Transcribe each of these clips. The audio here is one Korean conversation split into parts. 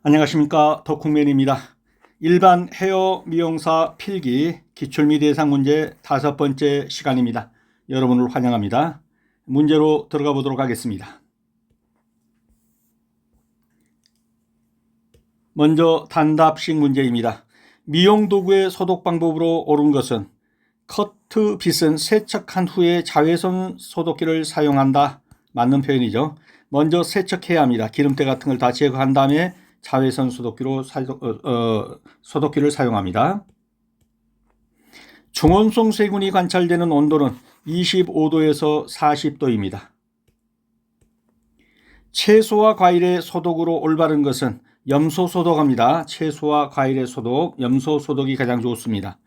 안녕하십니까, 덕후맨입니다. 일반 헤어 미용사 필기 기출미 대상 문제 5번째 시간입니다. 여러분을 환영합니다. 문제로 들어가 보도록 하겠습니다. 먼저 단답식 문제입니다. 미용 도구의 소독 방법으로 옳은 것은 커트 빗은 세척한 후에 자외선 소독기를 사용한다. 맞는 표현이죠. 먼저 세척해야 합니다. 기름때 같은 걸 다 제거한 다음에 자외선 소독기로 소독기를 사용합니다. 중원성 세균이 관찰되는 온도는 25도에서 40도입니다. 채소와 과일의 소독으로 올바른 것은 염소 소독합니다. 채소와 과일의 소독, 염소 소독이 가장 좋습니다.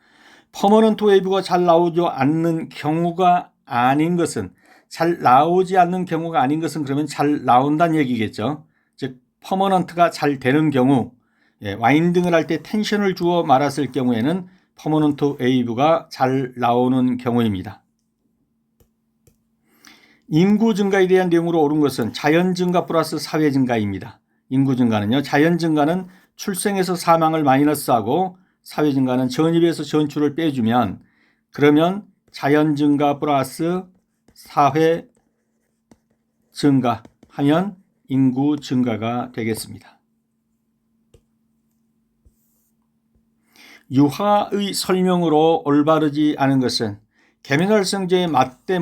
퍼머넌트 웨이브가 잘 나오지 않는 경우가 아닌 것은 그러면 잘 나온다는 얘기겠죠. 즉 퍼머넌트가 잘 되는 경우, 와인딩을 할 때 텐션을 주어 말았을 경우에는 퍼머넌트 웨이브가 잘 나오는 경우입니다. 인구 증가에 대한 내용으로 옳은 것은 자연 증가 플러스 사회 증가입니다. 인구 증가는요, 자연 증가는 출생에서 사망을 마이너스하고 사회 증가는 전입에서 전출을 빼주면, 그러면 자연 증가 플러스 사회 증가하면 인구 증가가 되겠습니다. 유화의 설명으로 올바르지 않은 것은 계면활성제의 막대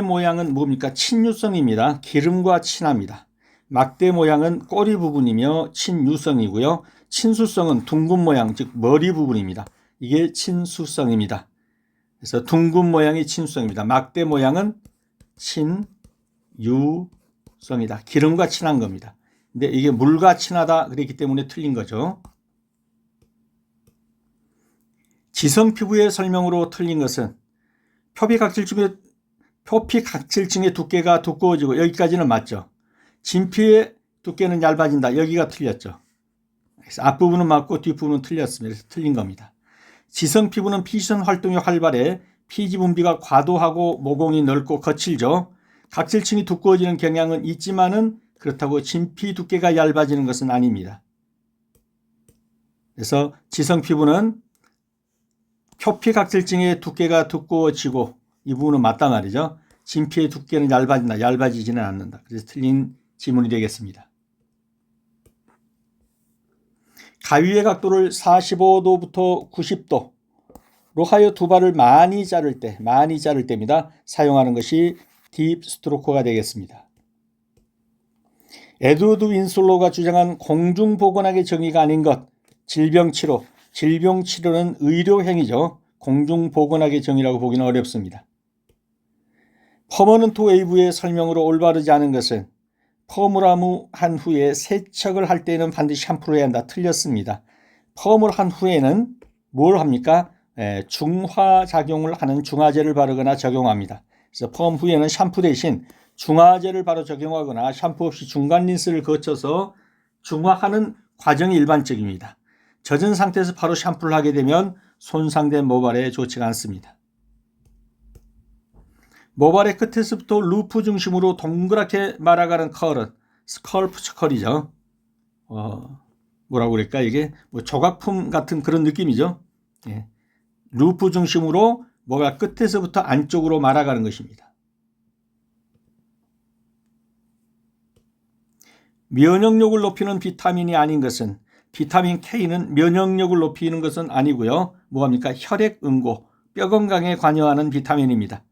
모양은 뭡니까? 친유성입니다. 기름과 친합니다. 막대 모양은 꼬리 부분이며 친유성이고요. 친수성은 둥근 모양, 즉 머리 부분입니다. 이게 친수성입니다. 그래서 둥근 모양이 친수성입니다. 막대 모양은 친유성이다. 기름과 친한 겁니다. 근데 이게 물과 친하다 그랬기 때문에 틀린 거죠. 지성 피부의 설명으로 틀린 것은 표피각질층의 두께가 두꺼워지고, 여기까지는 맞죠. 진피의 두께는 얇아진다. 여기가 틀렸죠. 그래서 앞부분은 맞고 뒷부분은 틀렸습니다. 그래서 틀린 겁니다. 지성 피부는 피지선 활동이 활발해 피지 분비가 과도하고 모공이 넓고 거칠죠. 각질층이 두꺼워지는 경향은 있지만은 그렇다고 진피 두께가 얇아지는 것은 아닙니다. 그래서 지성 피부는 표피각질층의 두께가 두꺼워지고, 이 부분은 맞단 말이죠. 진피의 두께는 얇아지지는 않는다. 그래서 틀린 지문이 되겠습니다. 가위의 각도를 45도부터 90도로 하여 두 발을 많이 자를 때입니다. 사용하는 것이 딥 스트로크가 되겠습니다. 에드워드 윈슬로가 주장한 공중보건학의 정의가 아닌 것, 질병치료는 의료행위죠. 공중보건학의 정의라고 보기는 어렵습니다. 퍼머넌트 웨이브의 설명으로 올바르지 않은 것은 펌을 한 후에 세척을 할 때는 반드시 샴푸를 해야 한다. 틀렸습니다. 펌을 한 후에는 뭘 합니까? 중화작용을 하는 중화제를 바르거나 적용합니다. 그래서 펌 후에는 샴푸 대신 중화제를 바로 적용하거나 샴푸 없이 중간 린스를 거쳐서 중화하는 과정이 일반적입니다. 젖은 상태에서 바로 샴푸를 하게 되면 손상된 모발에 좋지가 않습니다. 모발의 끝에서부터 루프 중심으로 동그랗게 말아가는 컬은 스컬프처 컬이죠. 뭐라고 그럴까, 이게 조각품 같은 그런 느낌이죠. 예. 루프 중심으로 모발 끝에서부터 안쪽으로 말아가는 것입니다. 면역력을 높이는 비타민이 아닌 것은, 비타민 K는 면역력을 높이는 것은 아니고요. 뭐합니까? 혈액응고, 뼈 건강에 관여하는 비타민입니다.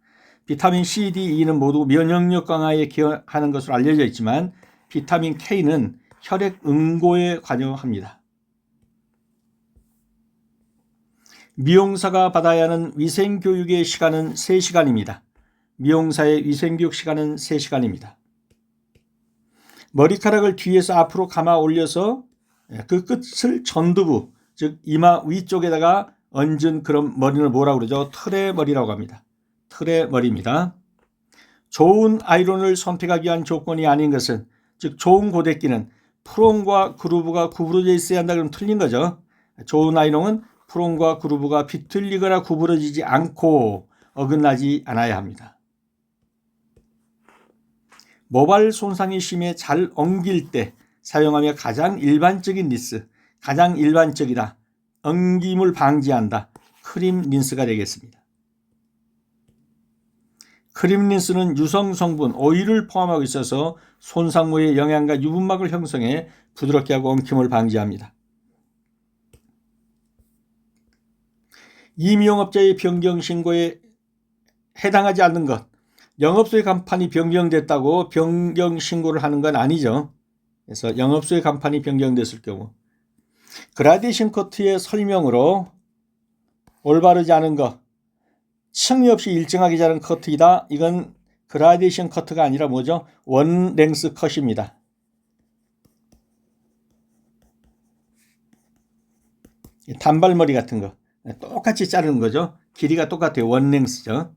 비타민 C, D, E는 모두 면역력 강화에 기여하는 것으로 알려져 있지만 비타민 K는 혈액응고에 관여합니다. 미용사가 받아야 하는 위생교육의 시간은 3시간입니다. 미용사의 위생교육 시간은 3시간입니다. 머리카락을 뒤에서 앞으로 감아 올려서 그 끝을 전두부, 즉 이마 위쪽에다가 얹은 그런 머리는 뭐라고 그러죠? 틀의 머리라고 합니다. 틀의 머리입니다. 좋은 아이론을 선택하기 위한 조건이 아닌 것은, 즉 좋은 고데기는 프롬과 그루브가 구부러져 있어야 한다. 그러면 틀린 거죠. 좋은 아이론은 프롬과 그루브가 비틀리거나 구부러지지 않고 어긋나지 않아야 합니다. 모발 손상이 심해 잘 엉길 때 사용하며 가장 일반적인 린스, 가장 일반적이다, 엉김을 방지한다, 크림 린스가 되겠습니다. 크림 린스는 유성 성분 오일을 포함하고 있어서 손상모의 영양과 유분막을 형성해 부드럽게 하고 엉킴을 방지합니다. 이 미용업자의 변경 신고에 해당하지 않는 것, 영업소의 간판이 변경됐다고 변경 신고를 하는 건 아니죠. 그래서 영업소의 간판이 변경됐을 경우 그라데이션 커트의 설명으로 올바르지 않은 것, 층위 없이 일정하게 자른 커트이다. 이건 그라데이션 커트가 아니라 뭐죠? 원 랭스 컷입니다. 단발머리 같은 거 똑같이 자르는 거죠. 길이가 똑같아요. 원 랭스죠.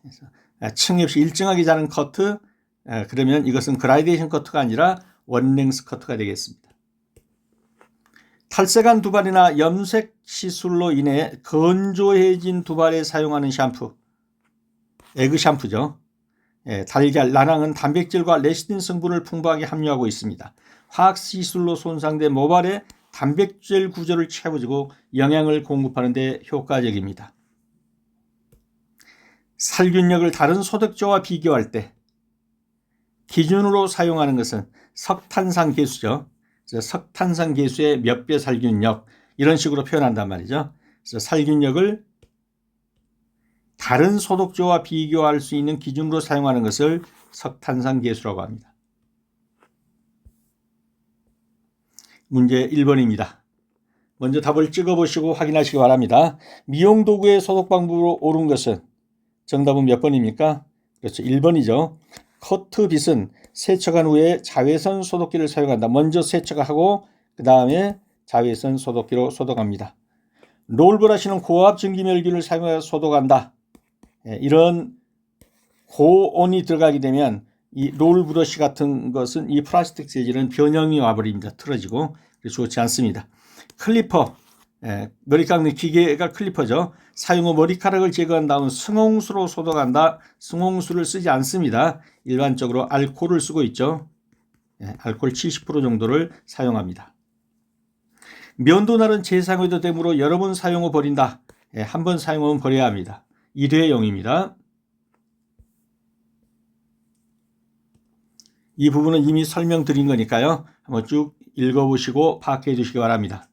그래서 층위 없이 일정하게 자른 커트, 그러면 이것은 그라데이션 커트가 아니라 원 랭스 커트가 되겠습니다. 탈색한 두발이나 염색 시술로 인해 건조해진 두발에 사용하는 샴푸, 에그 샴푸죠. 달걀, 나랑은 단백질과 레시틴 성분을 풍부하게 함유하고 있습니다. 화학 시술로 손상된 모발에 단백질 구조를 채워주고 영양을 공급하는 데 효과적입니다. 살균력을 다른 소독제와 비교할 때 기준으로 사용하는 것은 석탄산 개수죠. 석탄산 개수의 몇 배 살균력, 이런 식으로 표현한단 말이죠. 그래서 살균력을 다른 소독제와 비교할 수 있는 기준으로 사용하는 것을 석탄산 개수라고 합니다. 문제 1번입니다. 먼저 답을 찍어보시고 확인하시기 바랍니다. 미용도구의 소독 방법으로 옳은 것은 정답은 몇 번입니까? 그렇죠. 1번이죠. 커트빗은 세척한 후에 자외선 소독기를 사용한다. 먼저 세척하고 그 다음에 자외선 소독기로 소독합니다. 롤브러쉬는 고압 전기멸균을 사용해서 소독한다. 이런 고온이 들어가게 되면 이 롤브러쉬 같은 것은 이 플라스틱 재질은 변형이 와버립니다. 틀어지고 좋지 않습니다. 클리퍼, 머리 깎는 기계가 클리퍼죠. 사용 후 머리카락을 제거한 다음 승홍수로 소독한다. 승홍수를 쓰지 않습니다. 일반적으로 알코올을 쓰고 있죠. 알코올 70% 정도를 사용합니다. 면도날은 재사용해도 되므로 여러 번 사용 후 버린다. 한 번 사용하면 버려야 합니다. 일회용입니다. 이 부분은 이미 설명드린 거니까요. 한번 쭉 읽어보시고 파악해 주시기 바랍니다.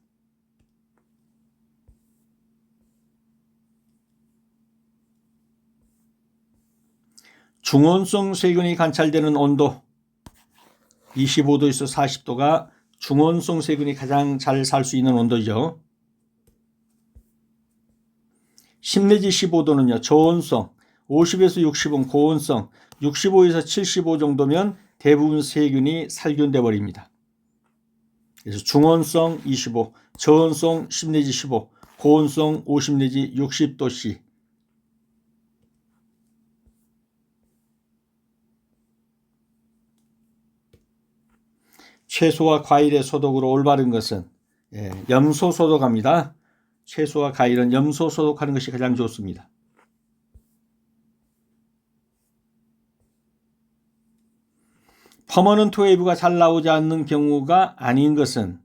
중온성 세균이 관찰되는 온도 25도에서 40도가 중온성 세균이 가장 잘 살 수 있는 온도죠. 10 내지 15도는요. 저온성, 50에서 60은 고온성, 65에서 75 정도면 대부분 세균이 살균돼 버립니다. 그래서 중온성 25, 저온성 10 내지 15, 고온성 50 내지 60도씨. 채소와 과일의 소독으로 올바른 것은 염소 소독합니다. 채소와 과일은 염소 소독하는 것이 가장 좋습니다. 퍼머넌트 웨이브가 잘 나오지 않는 경우가 아닌 것은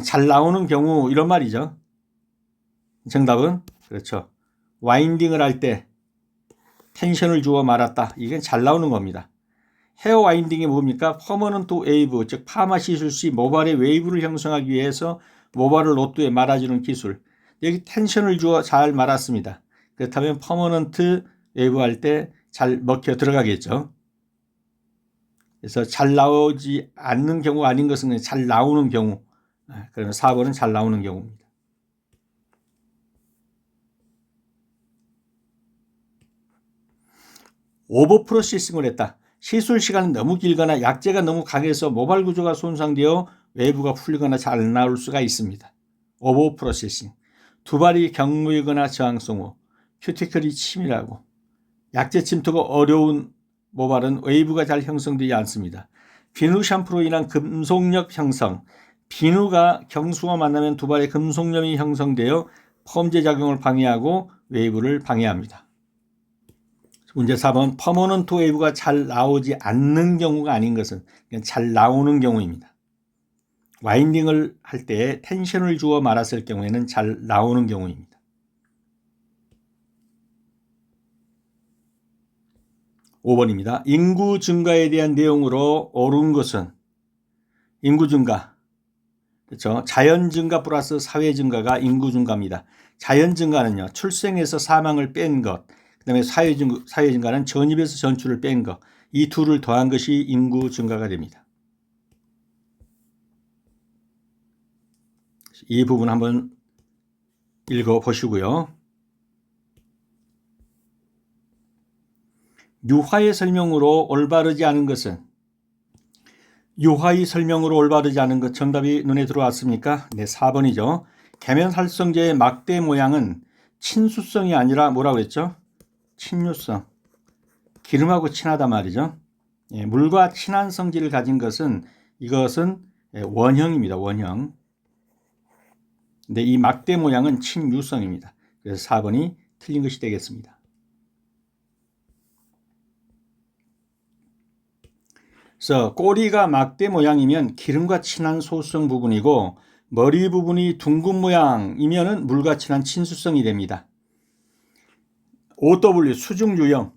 잘 나오는 경우, 이런 말이죠. 정답은 그렇죠. 와인딩을 할 때 텐션을 주어 말았다. 이게 잘 나오는 겁니다. 헤어 와인딩이 뭡니까? 퍼머넌트 웨이브, 즉 파마 시술 시 모발의 웨이브를 형성하기 위해서 모발을 로또에 말아주는 기술. 여기 텐션을 주어 잘 말았습니다. 그렇다면 퍼머넌트 웨이브 할 때 잘 먹혀 들어가겠죠. 그래서 잘 나오지 않는 경우가 아닌 것은 잘 나오는 경우. 그러면 4번은 잘 나오는 경우입니다. 오버 프로세싱을 했다. 시술 시간은 너무 길거나 약재가 너무 강해서 모발 구조가 손상되어 외부가 풀리거나 잘 나올 수가 있습니다. 오버 프로세싱. 두발이 경무이거나 저항성 후, 큐티클이 치밀하고 약재 침투가 어려운 모발은 웨이브가 잘 형성되지 않습니다. 비누 샴푸로 인한 금속염 형성. 비누가 경수와 만나면 두발에 금속염이 형성되어 펌제 작용을 방해하고 웨이브를 방해합니다. 문제 4번 퍼머넌트 웨이브가 잘 나오지 않는 경우가 아닌 것은 그냥 잘 나오는 경우입니다. 와인딩을 할 때 텐션을 주어 말았을 경우에는 잘 나오는 경우입니다. 5번입니다. 인구 증가에 대한 내용으로 옳은 것은 인구 증가, 그렇죠? 자연 증가 플러스 사회 증가가 인구 증가입니다. 자연 증가는요, 출생에서 사망을 뺀 것, 그 다음에 사회 증가는 전입에서 전출을 뺀 것, 이 둘을 더한 것이 인구 증가가 됩니다. 이 부분 한번 읽어보시고요. 유화의 설명으로 올바르지 않은 것은 유화의 설명으로 올바르지 않은 것 정답이 눈에 들어왔습니까? 네, 4번이죠. 계면활성제의 막대 모양은 친수성이 아니라 뭐라고 했죠? 친유성. 기름하고 친하단 말이죠. 예, 물과 친한 성질을 가진 것은 이것은 원형입니다. 원형. 근데 이 막대 모양은 친유성입니다. 그래서 4번이 틀린 것이 되겠습니다. 그래서 꼬리가 막대 모양이면 기름과 친한 소수성 부분이고 머리 부분이 둥근 모양이면 물과 친한 친수성이 됩니다. OW 수중유형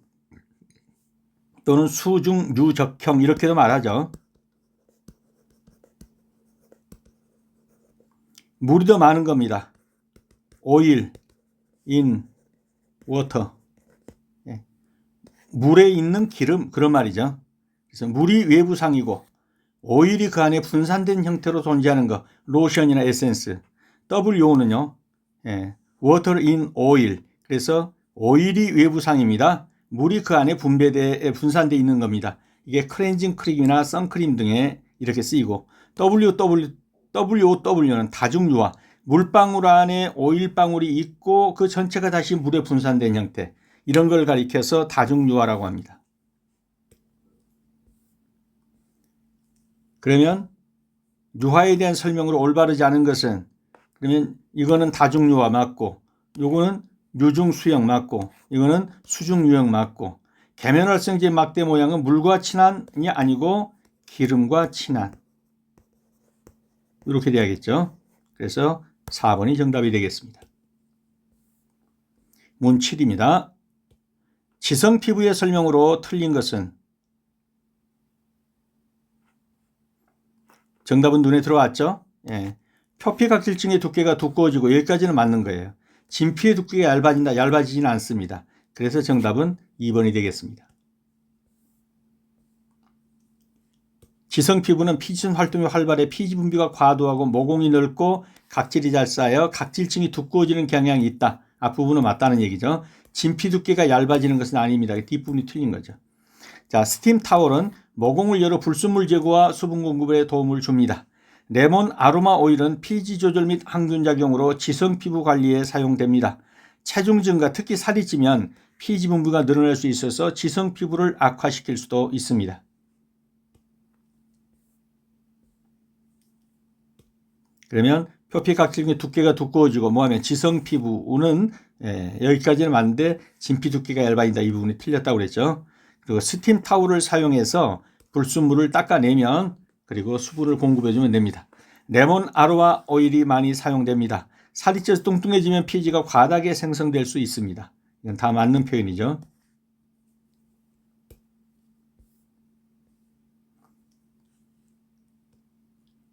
또는 수중유적형 이렇게도 말하죠. 물이 더 많은 겁니다. 오일, 인, 워터. 물에 있는 기름 그런 말이죠. 그래서 물이 외부상이고 오일이 그 안에 분산된 형태로 존재하는 것, 로션이나 에센스. WO는요, water in oil. 그래서 오일이 외부상입니다. 물이 그 안에 분산되어 있는 겁니다. 이게 클렌징 크림이나 선크림 등에 이렇게 쓰이고 WOW는 다중유화. 물방울 안에 오일방울이 있고 그 전체가 다시 물에 분산된 형태. 이런 걸 가리켜서 다중유화라고 합니다. 그러면 유화에 대한 설명으로 올바르지 않은 것은 그러면 이거는 다중유화 맞고 요거는 유중수형 맞고 이거는 수중유형 맞고 계면활성제 막대 모양은 물과 친한이 아니고 기름과 친한 이렇게 돼야겠죠. 그래서 4번이 정답이 되겠습니다. 문 7입니다. 지성 피부의 설명으로 틀린 것은 정답은 눈에 들어왔죠? 예. 표피각질층의 두께가 두꺼워지고 여기까지는 맞는 거예요. 진피의 두께가 얇아지지는 않습니다. 그래서 정답은 2번이 되겠습니다. 지성 피부는 피지선 활동이 활발해 피지 분비가 과도하고 모공이 넓고 각질이 잘 쌓여 각질층이 두꺼워지는 경향이 있다. 앞부분은 맞다는 얘기죠. 진피 두께가 얇아지는 것은 아닙니다. 뒷부분이 틀린 거죠. 자, 스팀 타월은 모공을 열어 불순물 제거와 수분 공급에 도움을 줍니다. 레몬 아로마 오일은 피지 조절 및 항균 작용으로 지성 피부 관리에 사용됩니다. 체중 증가, 특히 살이 찌면 피지 분비가 늘어날 수 있어서 지성 피부를 악화시킬 수도 있습니다. 그러면 표피각질층의 두께가 두꺼워지고 뭐하면 지성 피부는 여기까지는 맞는데 진피 두께가 얇아진다. 이 부분이 틀렸다고 그랬죠. 그리고 스팀 타올을 사용해서 불순물을 닦아내면 그리고 수분을 공급해주면 됩니다. 레몬 아로마 오일이 많이 사용됩니다. 살이 쪄서 뚱뚱해지면 피지가 과다하게 생성될 수 있습니다. 이건 다 맞는 표현이죠.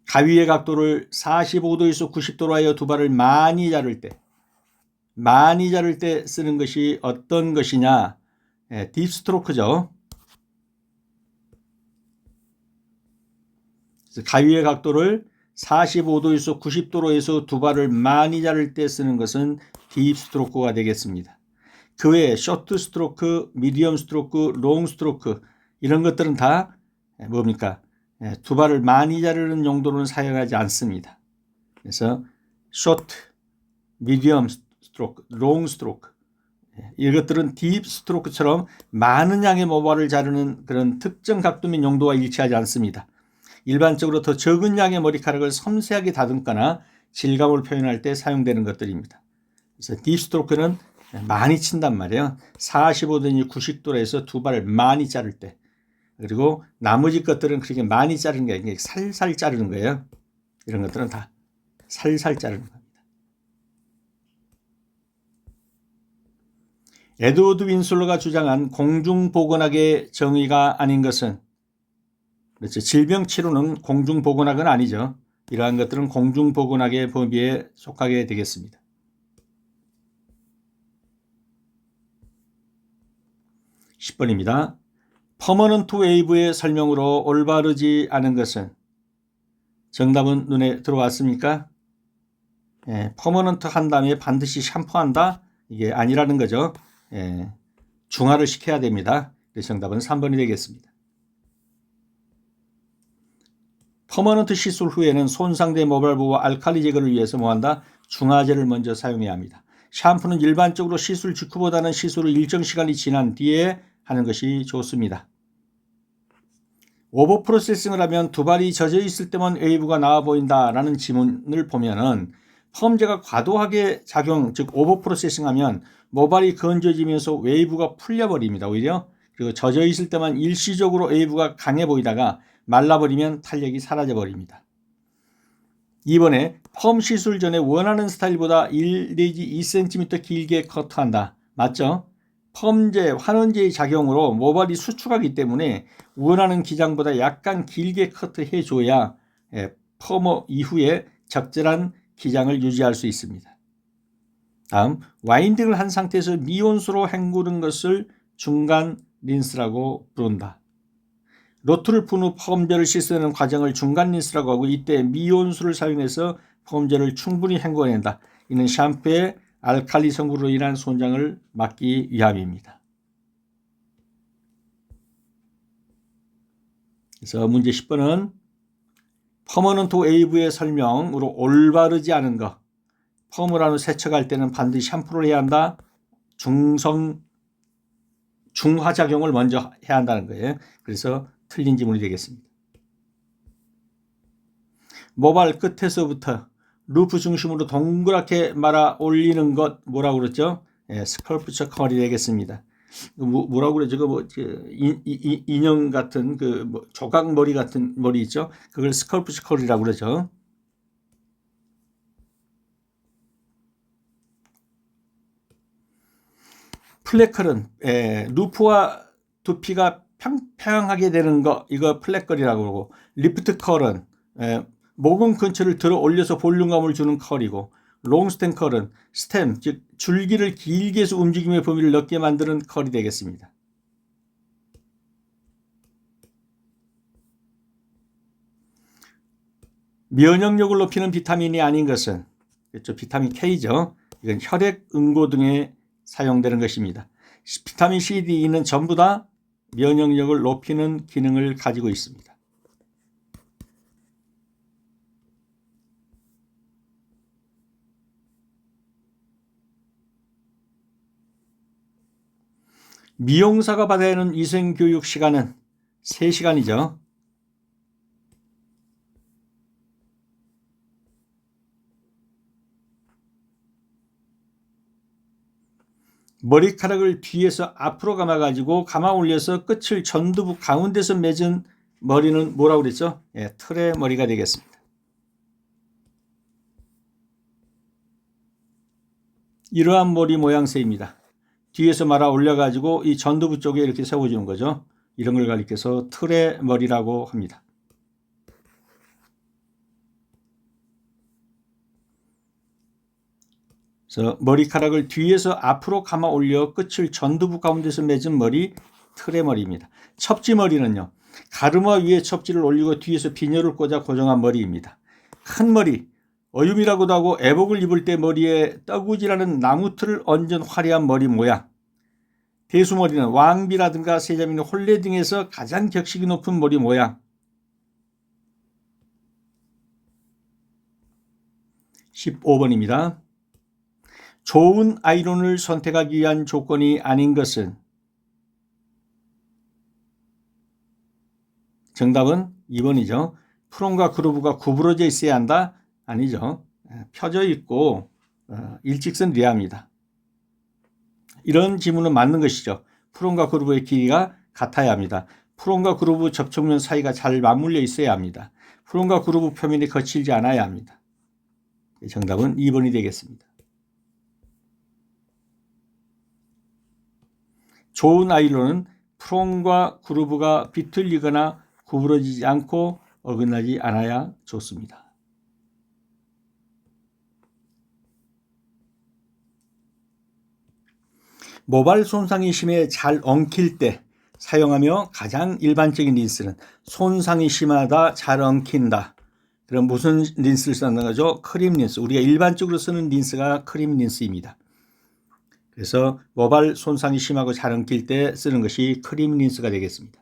가위의 각도를 45도에서 90도로 하여 두 발을 많이 자를 때 쓰는 것이 어떤 것이냐? 딥스트로크죠. 가위의 각도를 45도에서 90도로 해서 두 발을 많이 자를 때 쓰는 것은 딥스트로크가 되겠습니다. 그 외에 쇼트 스트로크, 미디엄 스트로크, 롱 스트로크 이런 것들은 다 뭡니까? 두 발을 많이 자르는 용도로는 사용하지 않습니다. 그래서 쇼트, 미디엄 스트로크, 롱 스트로크 이것들은 딥 스트로크처럼 많은 양의 모발을 자르는 그런 특정 각도 및 용도와 일치하지 않습니다. 일반적으로 더 적은 양의 머리카락을 섬세하게 다듬거나 질감을 표현할 때 사용되는 것들입니다. 그래서 딥 스트로크는 많이 친단 말이에요. 45도니 90도로 해서 두 발을 많이 자를 때. 그리고 나머지 것들은 그렇게 많이 자르는 게 아니라 살살 자르는 거예요. 이런 것들은 다 살살 자르는 겁니다. 에드워드 윈슬러가 주장한 공중보건학의 정의가 아닌 것은, 그렇죠. 질병 치료는 공중보건학은 아니죠. 이러한 것들은 공중보건학의 범위에 속하게 되겠습니다. 10번입니다. 퍼머넌트 웨이브의 설명으로 올바르지 않은 것은, 정답은 눈에 들어왔습니까? 퍼머넌트 한 다음에 반드시 샴푸한다? 이게 아니라는 거죠. 중화를 시켜야 됩니다. 그래서 정답은 3번이 되겠습니다. 퍼머넌트 시술 후에는 손상된 모발 부와 알칼리 제거를 위해서 뭐한다? 중화제를 먼저 사용해야 합니다. 샴푸는 일반적으로 시술 직후보다는 시술 후 일정 시간이 지난 뒤에 하는 것이 좋습니다. 오버 프로세싱을 하면 두 발이 젖어 있을 때만 웨이브가 나와 보인다라는 지문을 보면은 펌제가 과도하게 작용, 즉 오버 프로세싱 하면 모발이 건조해지면서 웨이브가 풀려버립니다. 오히려. 그리고 젖어 있을 때만 일시적으로 웨이브가 강해 보이다가 말라버리면 탄력이 사라져버립니다. 이번에 펌 시술 전에 원하는 스타일보다 1 내지 2cm 길게 커트한다. 맞죠? 펌제, 환원제의 작용으로 모발이 수축하기 때문에 원하는 기장보다 약간 길게 커트해줘야 펌어 이후에 적절한 기장을 유지할 수 있습니다. 다음, 와인딩을 한 상태에서 미온수로 헹구는 것을 중간 린스라고 부른다. 로트를 푼 후 펌제를 씻어내는 과정을 중간 린스라고 하고, 이때 미온수를 사용해서 펌제를 충분히 헹궈낸다. 이는 샴푸의 알칼리 성분으로 인한 손상을 막기 위함입니다. 그래서 문제 10번은 퍼머넌트 웨이브의 설명으로 올바르지 않은 것. 펌을 한 후 세척할 때는 반드시 샴푸를 해야 한다. 중화작용을 먼저 해야 한다는 거예요. 그래서 틀린 지문이 되겠습니다. 모발 끝에서부터 루프 중심으로 동그랗게 말아 올리는 것 뭐라고 그랬죠? 스컬프처 컬이 되겠습니다. 뭐라고 그래? 저거 인형 같은 조각 머리 같은 머리 있죠? 그걸 스컬프처 컬이라고 그러죠. 플래컬은 루프와 두피가 평평하게 되는 거, 이거 플래컬이라고 그러고, 리프트 컬은 모공 근처를 들어 올려서 볼륨감을 주는 컬이고, 롱스템 컬은 스템, 즉 줄기를 길게 해서 움직임의 범위를 넓게 만드는 컬이 되겠습니다. 면역력을 높이는 비타민이 아닌 것은, 그렇죠, 비타민 K죠. 이건 혈액 응고 등에 사용되는 것입니다. 비타민 C, D는 전부 다 면역력을 높이는 기능을 가지고 있습니다. 미용사가 받아야 하는 위생교육 시간은 3시간이죠. 머리카락을 뒤에서 앞으로 감아가지고 감아 올려서 끝을 전두부 가운데서 맺은 머리는 뭐라고 그랬죠? 틀의 머리가 되겠습니다. 이러한 머리 모양새입니다. 뒤에서 말아 올려가지고 이 전두부 쪽에 이렇게 세워주는 거죠. 이런 걸 가리켜서 틀의 머리라고 합니다. 그래서 머리카락을 뒤에서 앞으로 감아 올려 끝을 전두부 가운데서 맺은 머리, 틀의 머리입니다. 첩지머리는요, 가르마 위에 첩지를 올리고 뒤에서 비녀를 꽂아 고정한 머리입니다. 큰 머리, 어윰이라고도 하고 애복을 입을 때 머리에 떠구지라는 나무틀을 얹은 화려한 머리 모양. 대수머리는 왕비라든가 세자민, 혼례 등에서 가장 격식이 높은 머리 모양. 15번입니다. 좋은 아이론을 선택하기 위한 조건이 아닌 것은, 정답은 2번이죠. 프롬과 그루브가 구부러져 있어야 한다? 아니죠. 펴져 있고 일직선돼야 합니다. 이런 지문은 맞는 것이죠. 프롬과 그루브의 길이가 같아야 합니다. 프롬과 그루브 접촉면 사이가 잘 맞물려 있어야 합니다. 프롬과 그루브 표면이 거칠지 않아야 합니다. 정답은 2번이 되겠습니다. 좋은 아이론은 프롬과 그루브가 비틀리거나 구부러지지 않고 어긋나지 않아야 좋습니다. 모발 손상이 심해 잘 엉킬 때 사용하며 가장 일반적인 린스는 손상이 심하다, 잘 엉킨다. 그럼 무슨 린스를 쓰는 거죠? 크림 린스. 우리가 일반적으로 쓰는 린스가 크림 린스입니다. 그래서 모발 손상이 심하고 잘 엉킬 때 쓰는 것이 크림 린스가 되겠습니다.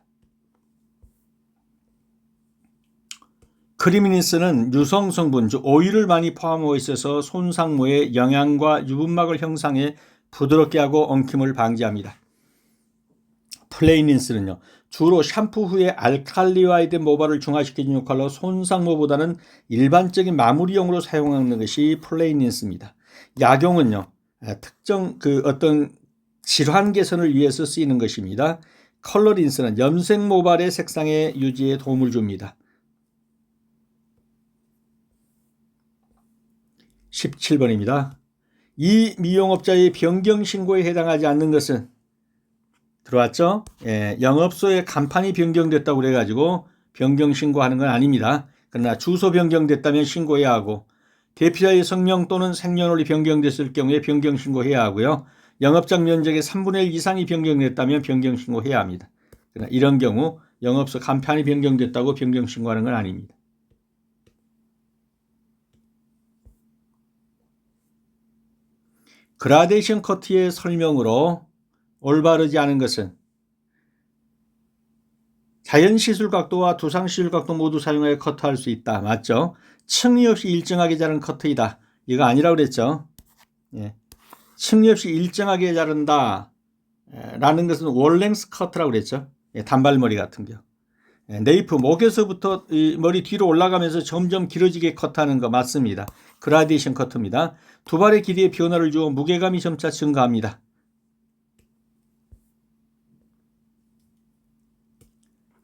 크림 린스는 유성 성분, 즉 오일을 많이 포함하고 있어서 손상모에 영양과 유분막을 형성해 부드럽게 하고 엉킴을 방지합니다. 플레인 린스는요, 주로 샴푸 후에 알칼리화이드 모발을 중화시키는 역할로 손상모보다는 일반적인 마무리용으로 사용하는 것이 플레인 린스입니다. 약용은요, 특정 어떤 질환 개선을 위해서 쓰이는 것입니다. 컬러 린스는 염색 모발의 색상의 유지에 도움을 줍니다. 17번입니다. 이 미용업자의 변경 신고에 해당하지 않는 것은 들어왔죠? 예, 영업소의 간판이 변경됐다고 그래가지고 변경 신고하는 건 아닙니다. 그러나 주소 변경됐다면 신고해야 하고 대피자의 성명 또는 생년월일이 변경됐을 경우에 변경 신고해야 하고요. 영업장 면적의 3분의 1 이상이 변경됐다면 변경 신고해야 합니다. 그러나 이런 경우 영업소 간판이 변경됐다고 변경 신고하는 건 아닙니다. 그라데이션 커트의 설명으로 올바르지 않은 것은 자연 시술 각도와 두상 시술 각도 모두 사용하여 커트할 수 있다. 맞죠? 층위 없이 일정하게 자른 커트이다. 이거 아니라고 그랬죠. 예. 층위 없이 일정하게 자른다 라는 것은 월랭스 커트라고 그랬죠. 예, 단발머리 같은 경우. 예, 네이프 목에서부터 이 머리 뒤로 올라가면서 점점 길어지게 커트하는 거 맞습니다. 그라데이션 커트입니다. 두 발의 길이에 변화를 주어 무게감이 점차 증가합니다.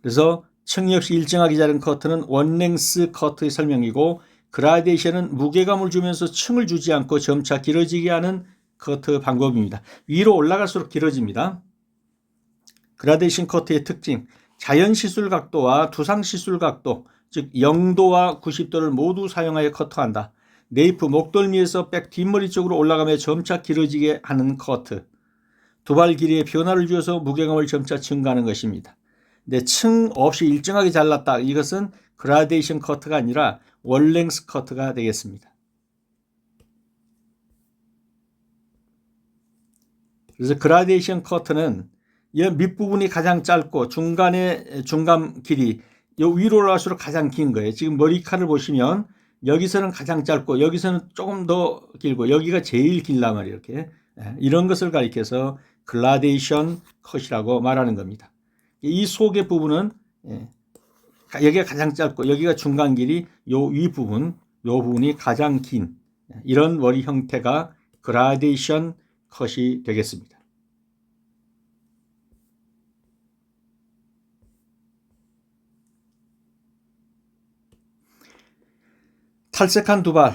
그래서 층위 없이 일정하게 자른 커트는 원랭스 커트의 설명이고 그라데이션은 무게감을 주면서 층을 주지 않고 점차 길어지게 하는 커트 방법입니다. 위로 올라갈수록 길어집니다. 그라데이션 커트의 특징, 자연 시술 각도와 두상 시술 각도, 즉 0도와 90도를 모두 사용하여 커트한다. 네이프 목덜미에서 백 뒷머리 쪽으로 올라가며 점차 길어지게 하는 커트. 두 발 길이에 변화를 주어서 무게감을 점차 증가하는 것입니다. 근데 층 없이 일정하게 잘랐다. 이것은 그라데이션 커트가 아니라 월랭스 커트가 되겠습니다. 그래서 그라데이션 커트는 이 밑부분이 가장 짧고 중간 길이 요 위로 올라갈수록 가장 긴 거예요. 지금 머리카락을 보시면 여기서는 가장 짧고 여기서는 조금 더 길고 여기가 제일 길단 말이에요. 이렇게 이런 것을 가리켜서 그라데이션 컷이라고 말하는 겁니다. 이 속의 부분은 여기가 가장 짧고 여기가 중간 길이 요 윗부분 요 부분이 가장 긴 이런 머리 형태가 그라데이션 컷이 되겠습니다. 탈색한 두발,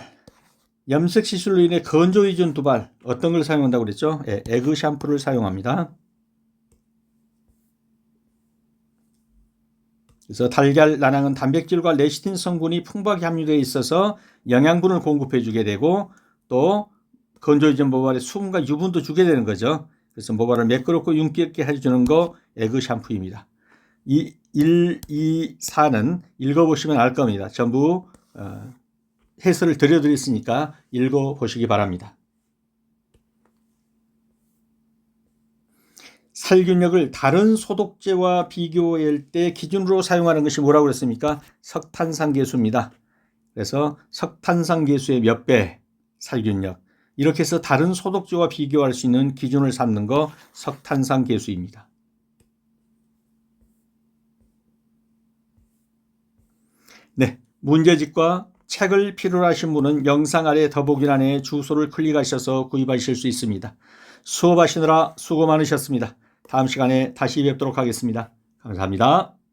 염색 시술로 인해 건조해진 두발 어떤 걸 사용한다고 그랬죠? 에그 샴푸를 사용합니다. 그래서 달걀 난황은 단백질과 레시틴 성분이 풍부하게 함유되어 있어서 영양분을 공급해 주게 되고 또 건조해진 모발에 수분과 유분도 주게 되는 거죠. 그래서 모발을 매끄럽고 윤기 있게 해주는 거 에그 샴푸입니다. 이 1, 2, 4는 읽어보시면 알 겁니다. 전부 해설을 드려드렸으니까 읽어보시기 바랍니다. 살균력을 다른 소독제와 비교할 때 기준으로 사용하는 것이 뭐라고 그랬습니까? 석탄산계수입니다. 그래서 석탄산계수의 몇 배 살균력. 이렇게 해서 다른 소독제와 비교할 수 있는 기준을 삼는 거 석탄산계수입니다. 네, 문제집과 책을 필요로 하신 분은 영상 아래 더보기란에 주소를 클릭하셔서 구입하실 수 있습니다. 수업하시느라 수고 많으셨습니다. 다음 시간에 다시 뵙도록 하겠습니다. 감사합니다.